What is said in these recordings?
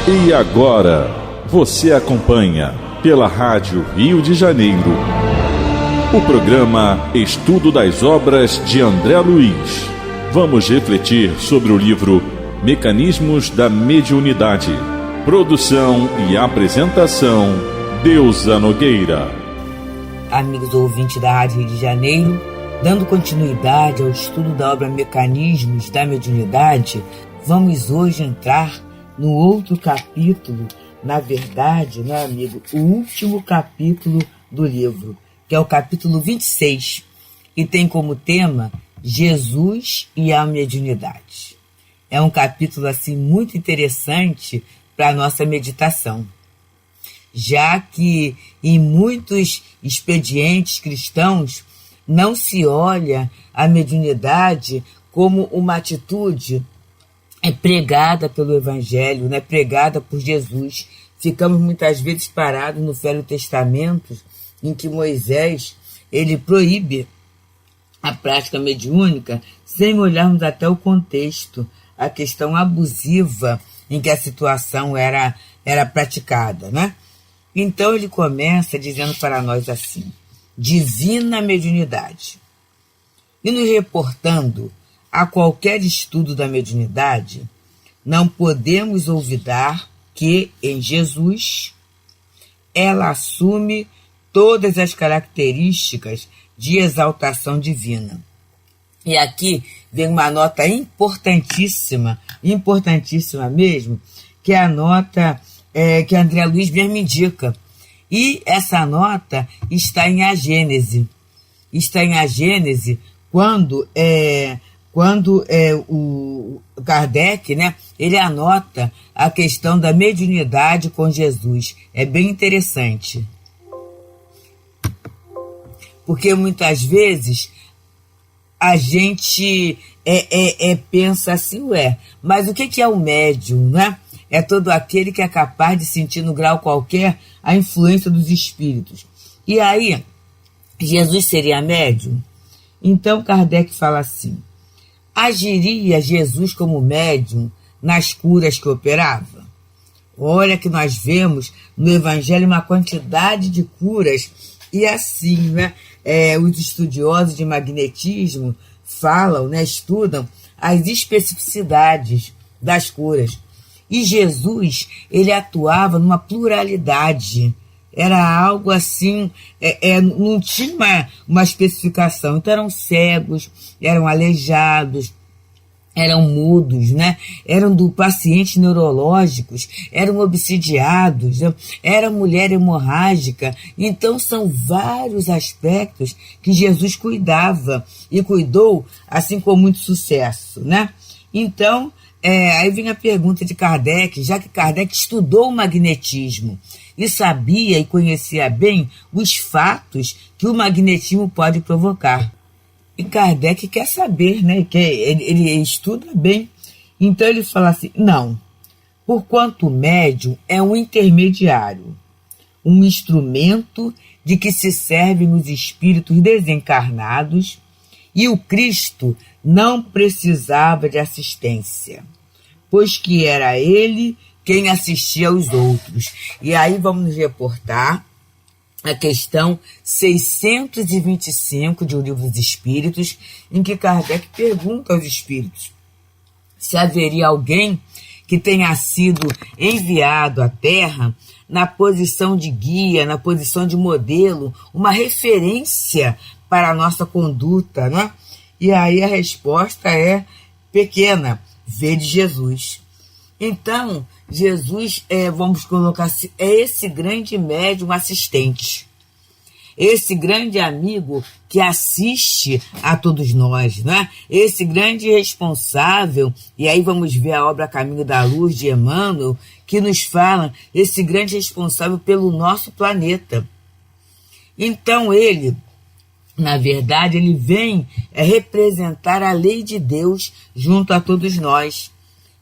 E agora, você acompanha pela Rádio Rio de Janeiro o programa Estudo das Obras de André Luiz. Vamos refletir sobre o livro Mecanismos da Mediunidade. Produção e apresentação, Deusa Nogueira. Amigos ouvintes da Rádio Rio de Janeiro, dando continuidade ao estudo da obra Mecanismos da Mediunidade, vamos hoje entrar no outro capítulo, na verdade, né, amigo, o último capítulo do livro, que é o capítulo 26, e tem como tema Jesus e a Mediunidade. É um capítulo assim muito interessante para a nossa meditação, já que em muitos expedientes cristãos não se olha a mediunidade como uma atitude pregada pelo Evangelho, né, pregada por Jesus. Ficamos muitas vezes parados no Velho Testamento, em que Moisés ele proíbe a prática mediúnica sem olharmos até o contexto, a questão abusiva em que a situação era praticada, né? Então ele começa dizendo para nós assim: divina mediunidade. E nos reportando a qualquer estudo da mediunidade, não podemos olvidar que, em Jesus, ela assume todas as características de exaltação divina. E aqui vem uma nota importantíssima mesmo, que é a nota que André Luiz me indica. E essa nota está em A Gênese. Está em A Gênese quando o Kardec, né, ele anota a questão da mediunidade com Jesus. É bem interessante. Porque muitas vezes a gente pensa assim, mas o que é o médium, né? É todo aquele que é capaz de sentir no grau qualquer a influência dos espíritos. E aí, Jesus seria médium? Então Kardec fala assim: agiria Jesus como médium nas curas que operava? Olha que nós vemos no Evangelho uma quantidade de curas, e assim, né, os estudiosos de magnetismo falam, né, estudam as especificidades das curas. E Jesus, ele atuava numa pluralidade. Era algo assim, não tinha uma especificação. Então eram cegos, eram aleijados, eram mudos, né? Eram do pacientes neurológicos, eram obsidiados, né? Era mulher hemorrágica. Então são vários aspectos que Jesus cuidava e cuidou assim com muito sucesso, né? Então, aí vem a pergunta de Kardec, já que Kardec estudou o magnetismo e sabia e conhecia bem os fatos que o magnetismo pode provocar. E Kardec quer saber, né? Ele estuda bem. Então ele fala assim: não, porquanto o médium é um intermediário, um instrumento de que se servem os espíritos desencarnados, e o Cristo não precisava de assistência, pois que era ele quem assistia aos outros. E aí vamos nos reportar a questão 625 de O Livro dos Espíritos, em que Kardec pergunta aos espíritos se haveria alguém que tenha sido enviado à Terra na posição de guia, na posição de modelo, uma referência para a nossa conduta, né? E aí a resposta é pequena: vede Jesus. Então, Jesus, vamos colocar assim, é esse grande médium assistente, esse grande amigo que assiste a todos nós, né? Esse grande responsável, e aí vamos ver a obra Caminho da Luz de Emmanuel, que nos fala esse grande responsável pelo nosso planeta. Então ele, na verdade, ele vem representar a lei de Deus junto a todos nós.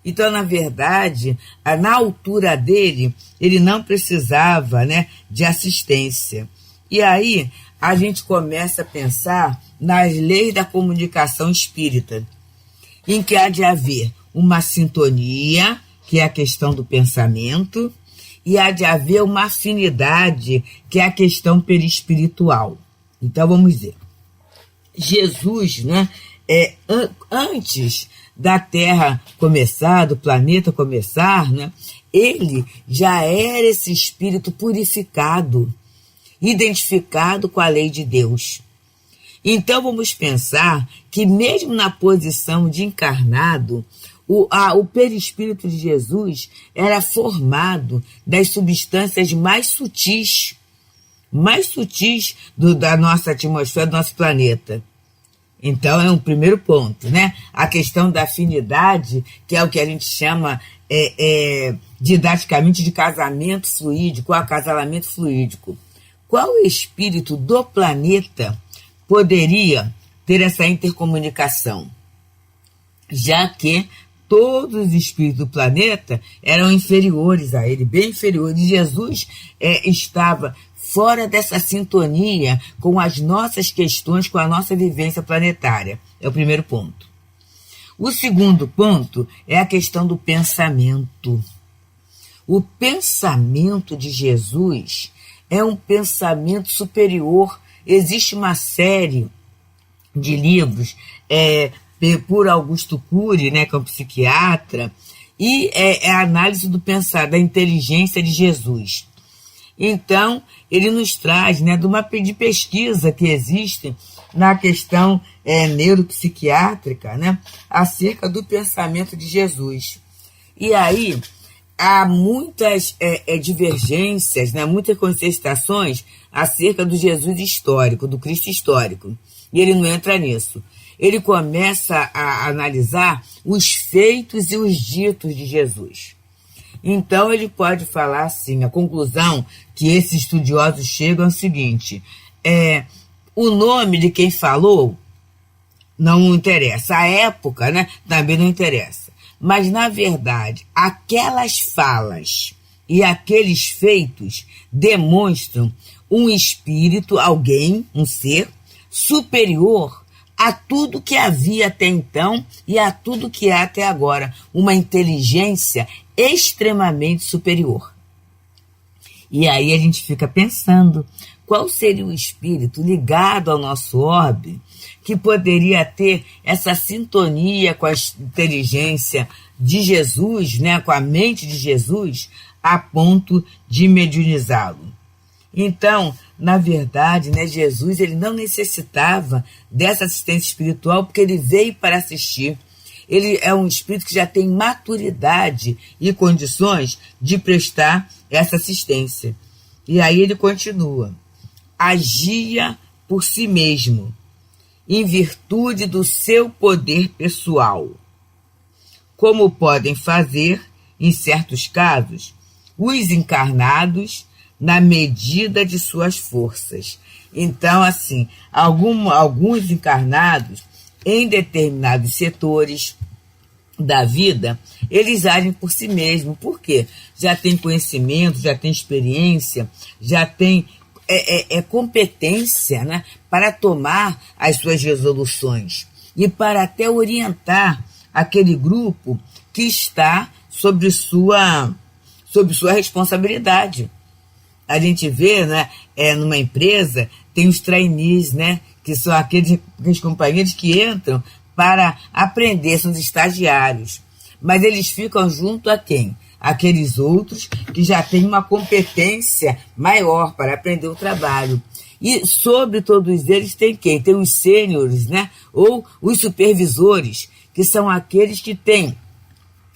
Então, na verdade, na altura dele, ele não precisava, né, de assistência. E aí, a gente começa a pensar nas leis da comunicação espírita, em que há de haver uma sintonia que é a questão do pensamento, e há de haver uma afinidade, que é a questão perispiritual. Então, vamos dizer, Jesus, né, antes da Terra começar, do planeta começar, né, ele já era esse espírito purificado, identificado com a lei de Deus. Então vamos pensar que mesmo na posição de encarnado, o perispírito de Jesus era formado das substâncias mais sutis da nossa atmosfera, do nosso planeta. Então é um primeiro ponto, né? A questão da afinidade, que é o que a gente chama didaticamente de casamento fluídico, acasalamento fluídico. Qual espírito do planeta poderia ter essa intercomunicação? Já que todos os espíritos do planeta eram inferiores a ele, bem inferiores. E Jesus estava fora dessa sintonia com as nossas questões, com a nossa vivência planetária. É o primeiro ponto. O segundo ponto é a questão do pensamento. O pensamento de Jesus é um pensamento superior. Existe uma série de livros por Augusto Cury, né, que é um psiquiatra, e é a análise do pensar, da inteligência de Jesus. Então, ele nos traz, né, de pesquisa que existe na questão neuropsiquiátrica, né, acerca do pensamento de Jesus. E aí há muitas divergências, né, muitas contestações acerca do Jesus histórico, do Cristo histórico. E ele não entra nisso. Ele começa a analisar os feitos e os ditos de Jesus. Então ele pode falar assim, a conclusão que esses estudiosos chegam é o seguinte: o nome de quem falou não interessa, a época, né, também não interessa. Mas, na verdade, aquelas falas e aqueles feitos demonstram um espírito, alguém, um ser, superior a tudo que havia até então e a tudo que há até agora. Uma inteligência extremamente superior. E aí a gente fica pensando, qual seria o espírito ligado ao nosso orbe que poderia ter essa sintonia com a inteligência de Jesus, né, com a mente de Jesus, a ponto de mediunizá-lo? Então, na verdade, né, Jesus ele não necessitava dessa assistência espiritual, porque ele veio para assistir. Ele é um espírito que já tem maturidade e condições de prestar essa assistência. E aí ele continua: agia por si mesmo, em virtude do seu poder pessoal, como podem fazer, em certos casos, os encarnados, na medida de suas forças. Então, assim, alguns encarnados, em determinados setores da vida, eles agem por si mesmos. Por quê? Já tem conhecimento, já tem experiência, já tem competência, né, para tomar as suas resoluções e para até orientar aquele grupo que está sob sua responsabilidade. A gente vê, né, numa empresa, tem os trainees, né, que são aqueles companheiros que entram para aprender, são os estagiários. Mas eles ficam junto a quem? Aqueles outros que já têm uma competência maior para aprender o trabalho. E sobre todos eles tem quem? Tem os sêniores, né, ou os supervisores, que são aqueles que têm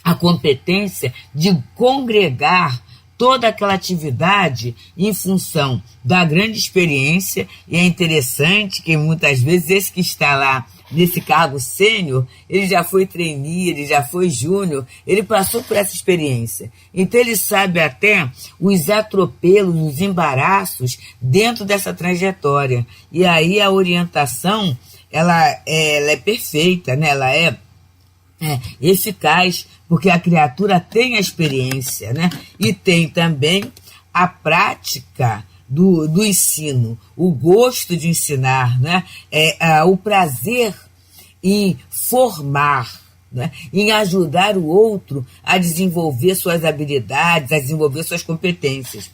a competência de congregar toda aquela atividade em função da grande experiência. E é interessante que muitas vezes esse que está lá nesse cargo sênior, ele já foi trainee, ele já foi júnior, ele passou por essa experiência. Então ele sabe até os atropelos, os embaraços dentro dessa trajetória. E aí a orientação, ela é perfeita, né? Ela é eficaz, porque a criatura tem a experiência, né? E tem também a prática do ensino, o gosto de ensinar, né? O prazer em formar, né? Em ajudar o outro a desenvolver suas habilidades, a desenvolver suas competências.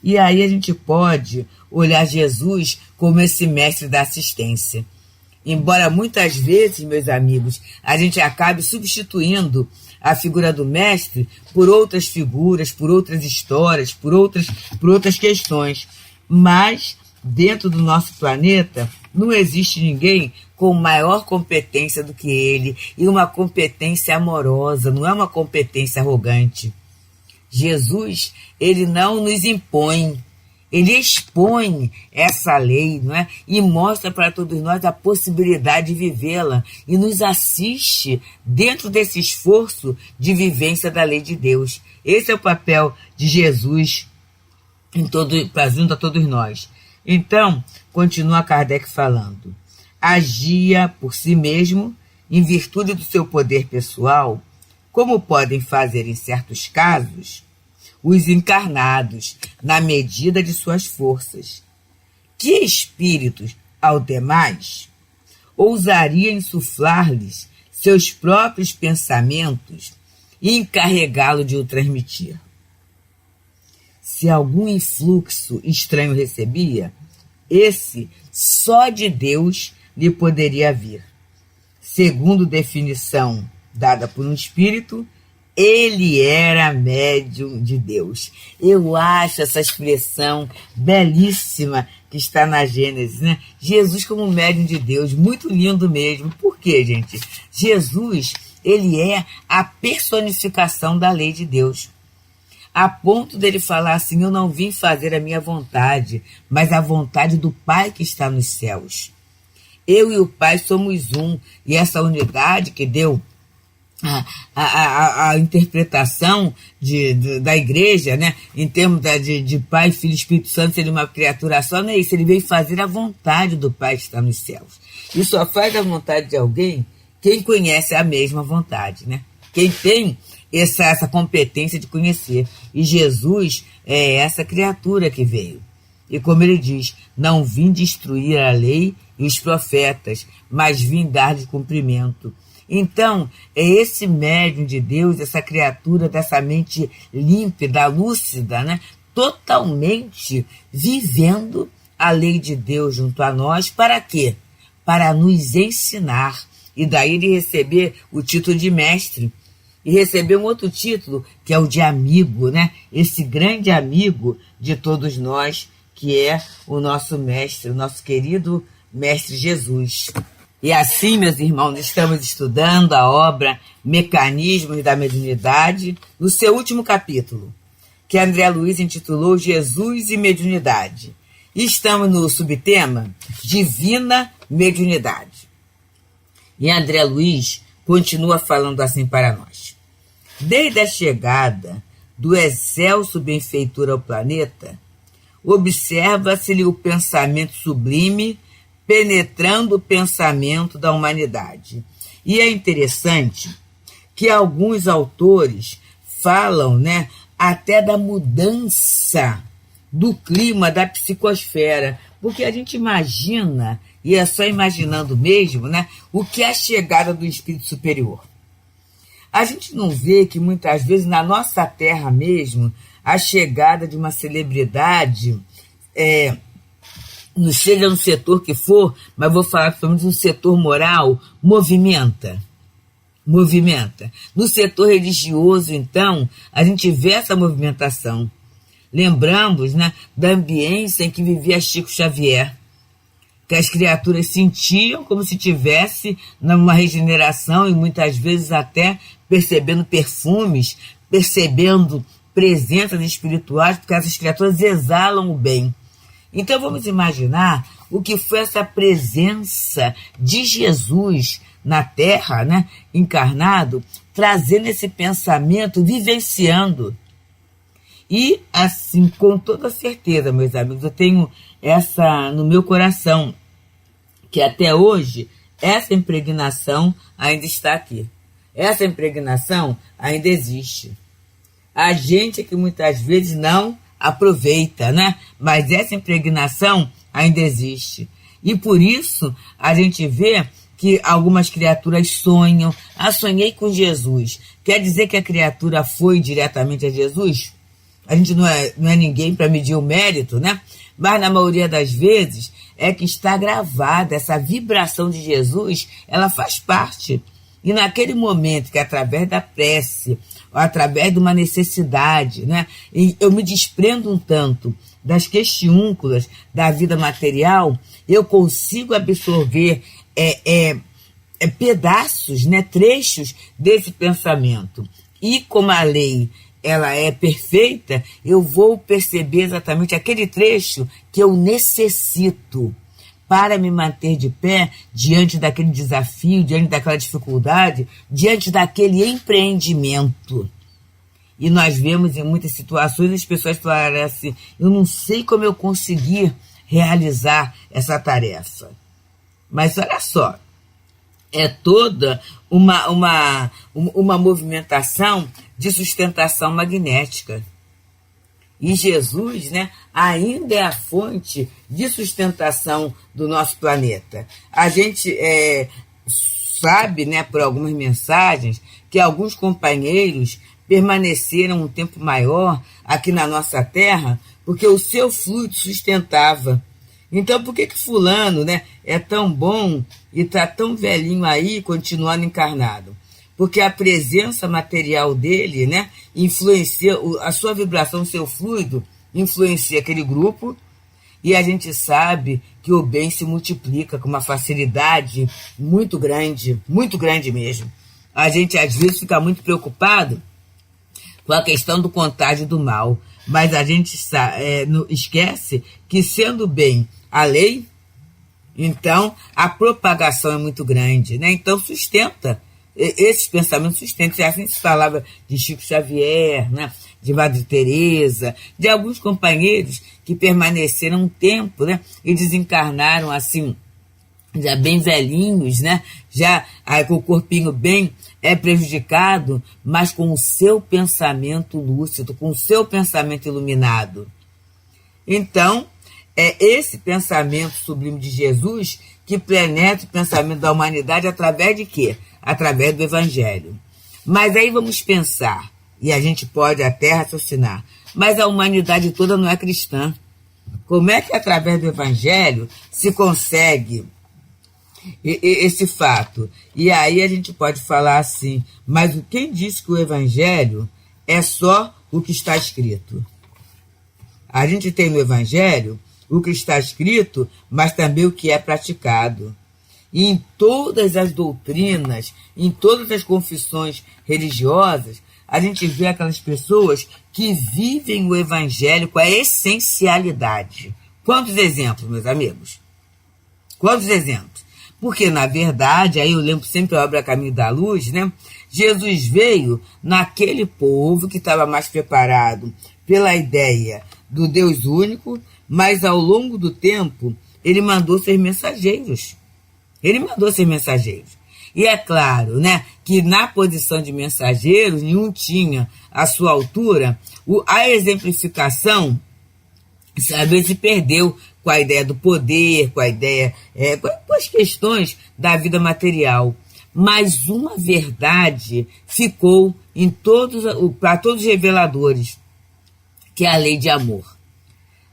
E aí a gente pode olhar Jesus como esse mestre da assistência. Embora muitas vezes, meus amigos, a gente acabe substituindo a figura do mestre por outras figuras, por outras histórias, por outras questões. Mas, dentro do nosso planeta, não existe ninguém com maior competência do que ele, e uma competência amorosa, não é uma competência arrogante. Jesus, ele não nos impõe, ele expõe essa lei, não é? E mostra para todos nós a possibilidade de vivê-la e nos assiste dentro desse esforço de vivência da lei de Deus. Esse é o papel de Jesus junto a todos nós. Então, continua Kardec falando, agia por si mesmo, em virtude do seu poder pessoal, como podem fazer em certos casos os encarnados, na medida de suas forças. Que espíritos, ao demais, ousaria insuflar-lhes seus próprios pensamentos e encarregá-lo de o transmitir? Se algum influxo estranho recebia, esse só de Deus lhe poderia vir. Segundo definição dada por um espírito, ele era médium de Deus. Eu acho essa expressão belíssima que está na Gênesis, né? Jesus como médium de Deus, muito lindo mesmo. Por quê, gente? Jesus, ele é a personificação da lei de Deus. A ponto dele falar assim, eu não vim fazer a minha vontade, mas a vontade do Pai que está nos céus. Eu e o Pai somos um, e essa unidade que deu a interpretação da igreja, né, em termos de Pai, Filho e Espírito Santo, seria uma criatura só, não é isso, ele veio fazer a vontade do Pai que está nos céus. E só faz a vontade de alguém quem conhece a mesma vontade, né? Quem tem essa competência de conhecer. E Jesus é essa criatura que veio. E como ele diz, não vim destruir a lei e os profetas, mas vim dar-lhe cumprimento. Então, é esse médium de Deus, essa criatura dessa mente límpida, lúcida, né? Totalmente vivendo a lei de Deus junto a nós. Para quê? Para nos ensinar. E daí ele receber o título de mestre. E receber um outro título, que é o de amigo, né? Esse grande amigo de todos nós, que é o nosso mestre, o nosso querido mestre Jesus. E assim, meus irmãos, estamos estudando a obra Mecanismos da Mediunidade, no seu último capítulo, que André Luiz intitulou Jesus e Mediunidade. E estamos no subtema Divina Mediunidade. E André Luiz continua falando assim para nós. Desde a chegada do excelso benfeitor ao planeta, observa-se-lhe o pensamento sublime penetrando o pensamento da humanidade. E é interessante que alguns autores falam, né, até da mudança do clima da psicosfera, porque a gente imagina, e é só imaginando mesmo, né, o que é a chegada do espírito superior. A gente não vê que muitas vezes na nossa terra mesmo, a chegada de uma celebridade, seja no setor que for, mas vou falar pelo menos no setor moral, movimenta. No setor religioso, então, a gente vê essa movimentação. Lembramos, né, da ambiência em que vivia Chico Xavier, que as criaturas sentiam como se tivesse numa regeneração e muitas vezes até percebendo perfumes, percebendo presenças espirituais, porque essas criaturas exalam o bem. Então vamos imaginar o que foi essa presença de Jesus na Terra, né, encarnado, trazendo esse pensamento, vivenciando. E assim, com toda certeza, meus amigos, eu tenho essa no meu coração, que até hoje essa impregnação ainda está aqui. Essa impregnação ainda existe. A gente é que muitas vezes não aproveita, né? Mas essa impregnação ainda existe. E por isso a gente vê que algumas criaturas sonham, Ah, sonhei com Jesus. Quer dizer que a criatura foi diretamente a Jesus? A gente não é ninguém para medir o mérito, né? Mas na maioria das vezes é que está gravada essa vibração de Jesus, ela faz parte. E naquele momento que através da prece, ou através de uma necessidade, né, eu me desprendo um tanto das questiúnculas da vida material, eu consigo absorver pedaços, né, trechos desse pensamento. E como a lei ela é perfeita, eu vou perceber exatamente aquele trecho que eu necessito para me manter de pé diante daquele desafio, diante daquela dificuldade, diante daquele empreendimento. E nós vemos em muitas situações as pessoas falarem assim, eu não sei como eu consegui realizar essa tarefa. Mas olha só, é toda uma movimentação de sustentação magnética. E Jesus, né, ainda é a fonte de sustentação do nosso planeta. A gente sabe, né, por algumas mensagens, que alguns companheiros permaneceram um tempo maior aqui na nossa Terra porque o seu fluido sustentava. Então, por que fulano, né, é tão bom e está tão velhinho aí, continuando encarnado? Porque a presença material dele, né, influencia, a sua vibração, o seu fluido, influencia aquele grupo, e a gente sabe que o bem se multiplica com uma facilidade muito grande mesmo. A gente, às vezes, fica muito preocupado com a questão do contágio do mal, mas a gente esquece que, sendo bem a lei, então a propagação é muito grande, né? Então sustenta, esses pensamentos sustentam. Assim se falava de Chico Xavier, né? De Madre Teresa, de alguns companheiros que permaneceram um tempo, né? E desencarnaram assim, já bem velhinhos, né? Já com o corpinho bem prejudicado, mas com o seu pensamento lúcido, com o seu pensamento iluminado. Então, é esse pensamento sublime de Jesus que penetra o pensamento da humanidade através de quê? Através do Evangelho. Mas aí vamos pensar, e a gente pode até raciocinar, mas a humanidade toda não é cristã. Como é que através do Evangelho se consegue esse fato? E aí a gente pode falar assim, mas quem disse que o Evangelho é só o que está escrito? A gente tem no Evangelho o que está escrito, mas também o que é praticado. E em todas as doutrinas, em todas as confissões religiosas, a gente vê aquelas pessoas que vivem o Evangelho com a essencialidade. Quantos exemplos, meus amigos? Quantos exemplos? Porque, na verdade, aí eu lembro sempre a obra Caminho da Luz, né? Jesus veio naquele povo que estava mais preparado pela ideia do Deus único, mas ao longo do tempo ele mandou ser mensageiros. Ele mandou ser mensageiros. E é claro, né, que na posição de mensageiros, nenhum tinha a sua altura. A exemplificação, sabe, se perdeu com a ideia do poder, com a ideia, com as questões da vida material. Mas uma verdade ficou para todos os reveladores, que é a lei de amor.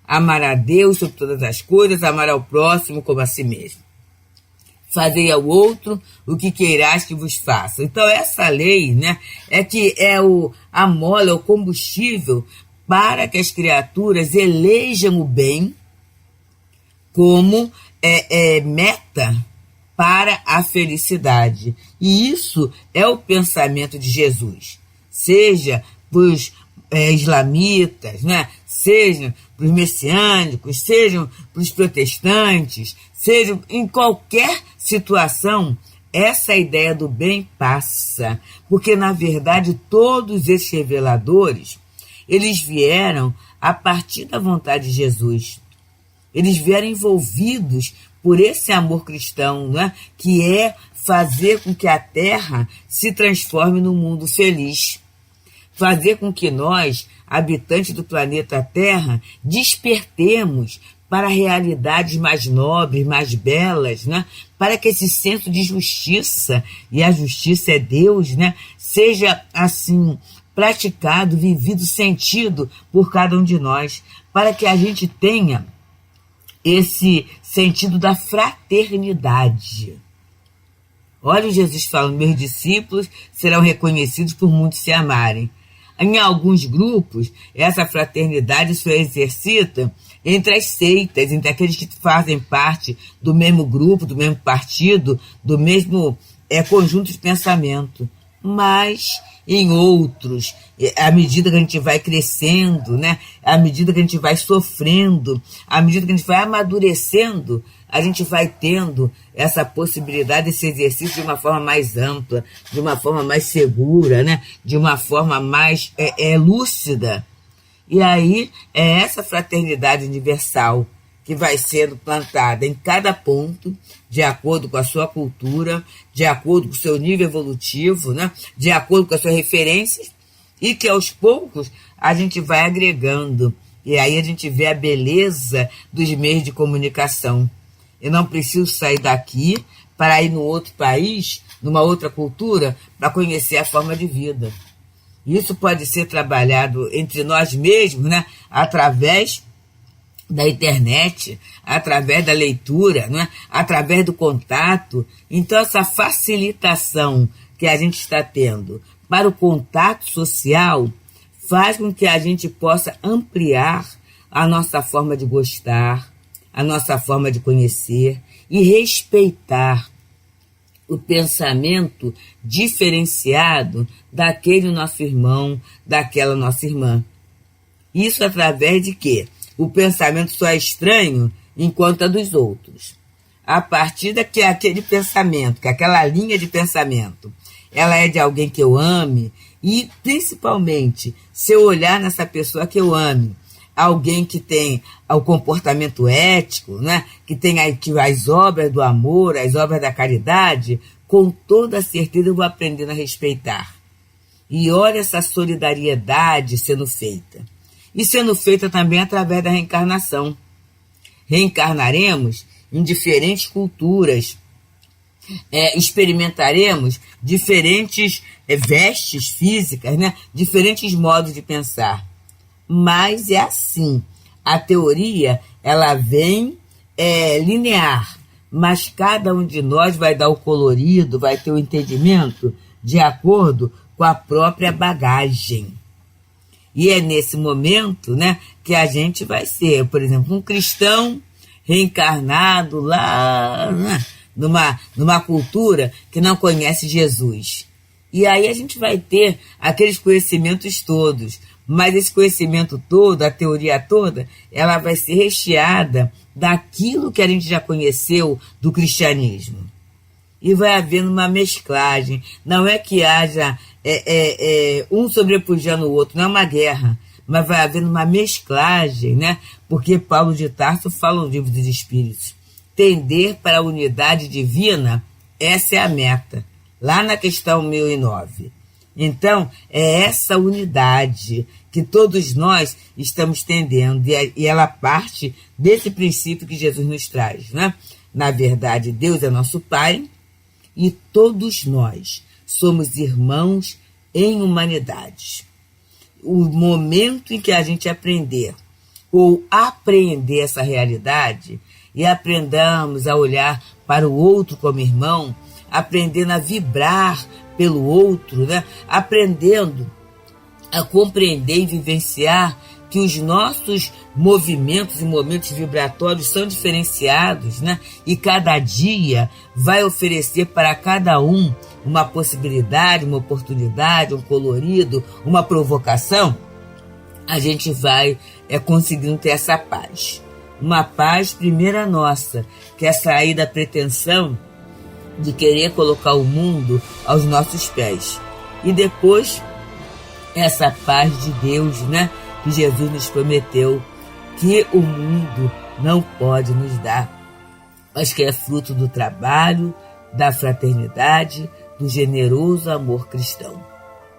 Amar a Deus sobre todas as coisas, amar ao próximo como a si mesmo. Fazei ao outro o que queirás que vos faça. Então essa lei, né, é que é a mola, o combustível para que as criaturas elejam o bem como meta para a felicidade. E isso é o pensamento de Jesus. Seja para os islamitas, né? Seja para os messiânicos, sejam para os protestantes, sejam em qualquer situação, essa ideia do bem passa. Porque, na verdade, todos esses reveladores, eles vieram a partir da vontade de Jesus. Eles vieram envolvidos por esse amor cristão, né? Que é fazer com que a Terra se transforme num mundo feliz. Fazer com que nós, habitantes do planeta Terra, despertemos para realidades mais nobres, mais belas, né? Para que esse senso de justiça, e a justiça é Deus, né? Seja assim praticado, vivido, sentido por cada um de nós, para que a gente tenha esse sentido da fraternidade. Olha Jesus falando, meus discípulos serão reconhecidos por muitos se amarem. Em alguns grupos, essa fraternidade se exercita entre as seitas, entre aqueles que fazem parte do mesmo grupo, do mesmo partido, do mesmo conjunto de pensamento. Mas em outros, à medida que a gente vai crescendo, né? À medida que a gente vai sofrendo, à medida que a gente vai amadurecendo, a gente vai tendo essa possibilidade desse exercício de uma forma mais ampla, de uma forma mais segura, né? De uma forma mais lúcida. E aí é essa fraternidade universal que vai sendo plantada em cada ponto, de acordo com a sua cultura, de acordo com o seu nível evolutivo, né? De acordo com as suas referências, e que aos poucos a gente vai agregando. E aí a gente vê a beleza dos meios de comunicação. Eu não preciso sair daqui para ir no outro país, numa outra cultura, para conhecer a forma de vida. Isso pode ser trabalhado entre nós mesmos, né? Através da internet, através da leitura, né? Através do contato. Então, essa facilitação que a gente está tendo para o contato social faz com que a gente possa ampliar a nossa forma de gostar, a nossa forma de conhecer e respeitar o pensamento diferenciado daquele nosso irmão, daquela nossa irmã. Isso através de quê? O pensamento só é estranho enquanto é dos outros. A partir daqui aquele pensamento, que aquela linha de pensamento, ela é de alguém que eu ame, e principalmente, se eu olhar nessa pessoa que eu ame, alguém que tem o comportamento ético, né? Que tem as obras do amor, as obras da caridade, com toda certeza eu vou aprendendo a respeitar. E olha essa solidariedade sendo feita. E sendo feita também através da reencarnação. Reencarnaremos em diferentes culturas, experimentaremos diferentes vestes físicas, né? Diferentes modos de pensar. Mas é assim, a teoria ela vem linear, mas cada um de nós vai dar o colorido, vai ter o entendimento de acordo com a própria bagagem. E é nesse momento, né, que a gente vai ser, por exemplo, um cristão reencarnado lá, né, numa cultura que não conhece Jesus. E aí a gente vai ter aqueles conhecimentos todos, mas esse conhecimento todo, a teoria toda, ela vai ser recheada daquilo que a gente já conheceu do cristianismo. E vai havendo uma mesclagem. Não é que haja um sobrepujando o outro, não é uma guerra, mas vai havendo uma mesclagem, né? Porque Paulo de Tarso fala no Livro dos Espíritos. Tender para a unidade divina, essa é a meta. Lá na questão 1009. Então, é essa unidade que todos nós estamos tendendo, e ela parte desse princípio que Jesus nos traz, né? Na verdade, Deus é nosso Pai e todos nós somos irmãos em humanidade. O momento em que a gente aprender ou apreender essa realidade e aprendamos a olhar para o outro como irmão, aprendendo a vibrar pelo outro, né? Aprendendo a compreender e vivenciar que os nossos movimentos e momentos vibratórios são diferenciados, né? E cada dia vai oferecer para cada um uma possibilidade, uma oportunidade, um colorido, uma provocação, a gente vai conseguindo ter essa paz. Uma paz primeira nossa, que é sair da pretensão de querer colocar o mundo aos nossos pés. E depois, essa paz de Deus, né, que Jesus nos prometeu, que o mundo não pode nos dar, mas que é fruto do trabalho, da fraternidade, do generoso amor cristão.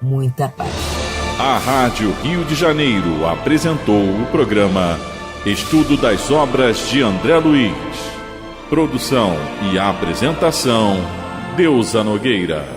Muita paz. A Rádio Rio de Janeiro apresentou o programa Estudo das obras de André Luiz. Produção e apresentação, Deusa Nogueira.